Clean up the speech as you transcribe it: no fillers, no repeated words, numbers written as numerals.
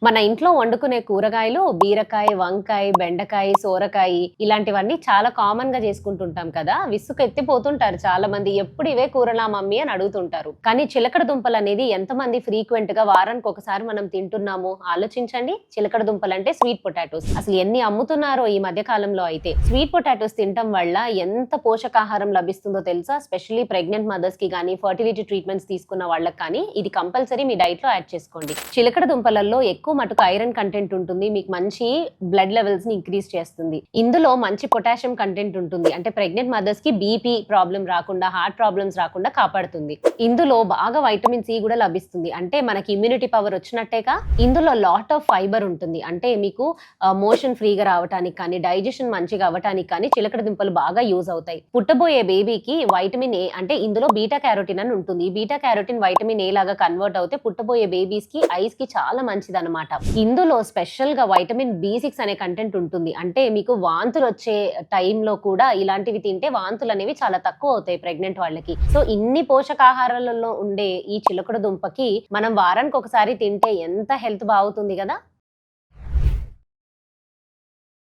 మన ఇంట్లో వండుకునే కూరగాయలు బీరకాయ, వంకాయ, బెండకాయ, సోరకాయ ఇలాంటివన్నీ చాలా కామన్‌గా చేసుకుంటుంటాం కదా! విసుగెత్తిపోతుంటారు చాలా మంది. ఎప్పుడు ఇవే కూరలా మమ్మీ అని అడుగుతుంటారు. కానీ చిలకడ దుంపలనేది ఎంతమంది ఫ్రీక్వెంట్‌గా వారానికి ఒకసారి మనం తింటున్నామో ఆలోచించండి. చిలకడ దుంపలంటే స్వీట్ పొటాటోస్. అసలు ఎన్ని అమ్ముతున్నారో ఈ మధ్య కాలంలో అయితే. స్వీట్ పొటాటోస్ తినటం వల్ల ఎంత పోషకాహారం లభిస్తుందో తెలుసా? స్పెషల్లీ ప్రెగ్నెంట్ మదర్స్‌కి గానీ, ఫర్టిలిటీ ట్రీట్మెంట్స్ తీసుకున్న వాళ్ళకి కానీ ఇది కంపల్సరీ మీ డైట్‌లో యాడ్ చేసుకోండి. చిలకడ దుంపలలో ఎక్కువ మటుకు ఐరన్ కంటెంట్ ఉంటుంది. మీకు మంచి బ్లడ్ లెవెల్స్ ని ఇంక్రీజ్ చేస్తుంది. ఇందులో మంచి పొటాషియం కంటెంట్ ఉంటుంది. అంటే ప్రెగ్నెంట్ మదర్స్ కి బీపీ ప్రాబ్లం రాకుండా, హార్ట్ ప్రాబ్లమ్స్ రాకుండా కాపాడుతుంది. ఇందులో బాగా వైటమిన్ సి కూడా లభిస్తుంది. అంటే మనకి ఇమ్యూనిటీ పవర్ వచ్చినట్టేగా. ఇందులో లాట్ ఆఫ్ ఫైబర్ ఉంటుంది. అంటే మీకు మోషన్ ఫ్రీగా రావడానికి కానీ, డైజెషన్ మంచిగా అవ్వటానికి కానీ చిలకడ దుంపలు బాగా యూజ్ అవుతాయి. పుట్టబోయే బేబీకి వైటమిన్ ఏ అంటే ఇందులో బీటా క్యారోటిన్ అని ఉంటుంది. ఈ బీటా క్యారోటిన్ వైటమిన్ ఏ లాగా కన్వర్ట్ అవుతే పుట్టబోయే బేబీస్ కి ఐస్ కి చాలా మంచిదన్నమాట. ఇందులో స్పెషల్ గా వైటమిన్ బి6 అనే కంటెంట్ ఉంటుంది. అంటే మీకు వాంతులు వచ్చే టైంలో కూడా ఇలాంటివి తింటే వాంతులు అనేవి చాలా తక్కువ అవుతాయి ప్రెగ్నెంట్ వాళ్ళకి. సో ఇన్ని పోషకాహారాలలో ఉండే ఈ చిలకడ దుంపకి మనం వారానికి ఒకసారి తింటే ఎంత హెల్త్ బాగుతుంది కదా.